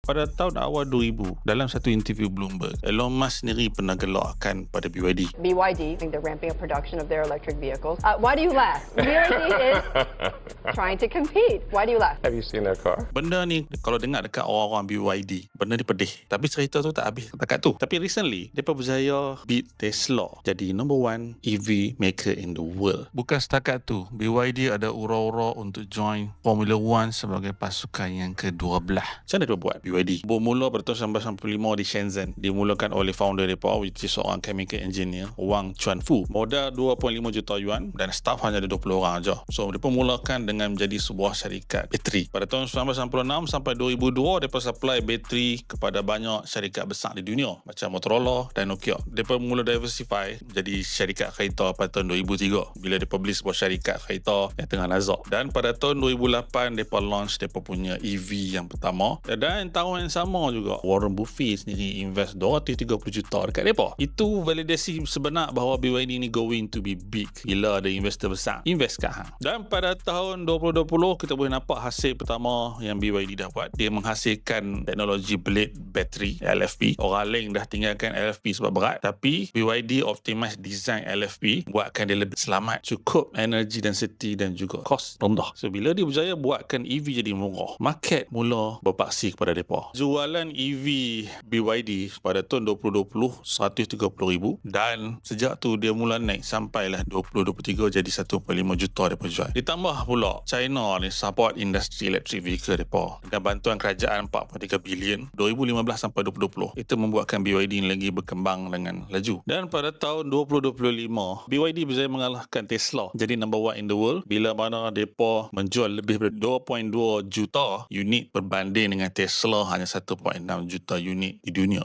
Pada tahun awal 2000, dalam satu interview Bloomberg, Elon Musk sendiri pernah gelakkan pada BYD. BYD, I think they're ramping up production of their electric vehicles. Why do you laugh? BYD is trying to compete. Why do you laugh? Have you seen their car? Benda ni kalau dengar dekat orang-orang BYD, benda ni pedih. Tapi cerita tu tak habis dekat tu. Tapi recently, mereka berjaya beat Tesla jadi number one EV maker in the world. Bukan setakat tu, BYD ada ura-ura untuk join Formula One sebagai pasukan yang ke-12. Macam mana dia buat BYD? Bermula pada tahun 1995 di Shenzhen. Dimulakan oleh founder mereka, which is seorang chemical engineer, Wang Chuanfu. Modal 2.5 juta yuan dan staff hanya ada 20 orang aja. So, mereka mulakan dengan menjadi sebuah syarikat bateri. Pada tahun 1996 sampai 2002, mereka supply bateri kepada banyak syarikat besar di dunia macam Motorola dan Nokia. Mereka mula diversify jadi syarikat kereta pada tahun 2003 bila mereka beli sebuah syarikat kereta yang tengah nazak. Dan pada tahun 2008, mereka launch mereka punya EV yang pertama. Dan tahun yang sama juga, Warren Buffett sendiri invest 230 juta dekat mereka. Itu validasi sebenar bahawa BYD ni going to be big bila ada investor besar invest kat hang. Dan pada tahun 2020, kita boleh nampak hasil pertama yang BYD dah buat. Dia menghasilkan teknologi blade battery LFP. Orang lain dah tinggalkan LFP sebab berat, tapi BYD optimize design LFP buatkan dia lebih selamat, cukup energy density dan juga cost rendah. So bila dia berjaya buatkan EV jadi murah, market mula berpaksi kepada mereka. Jualan EV BYD pada tahun 2020 130,000 dan sejak tu dia mula naik sampailah 2023 jadi 1.5 juta mereka jual. Ditambah pula China ni support industri electric vehicle mereka dengan bantuan kerajaan 4.3 bilion 2015 sampai 2020. Itu membuatkan BYD ni lagi berkembang dengan laju. Dan pada tahun 2025, BYD berjaya mengalahkan Tesla jadi number one in the world bila mana mereka menjual lebih dari 2.2 juta unit berbanding dengan Tesla hanya 1.6 juta unit di dunia.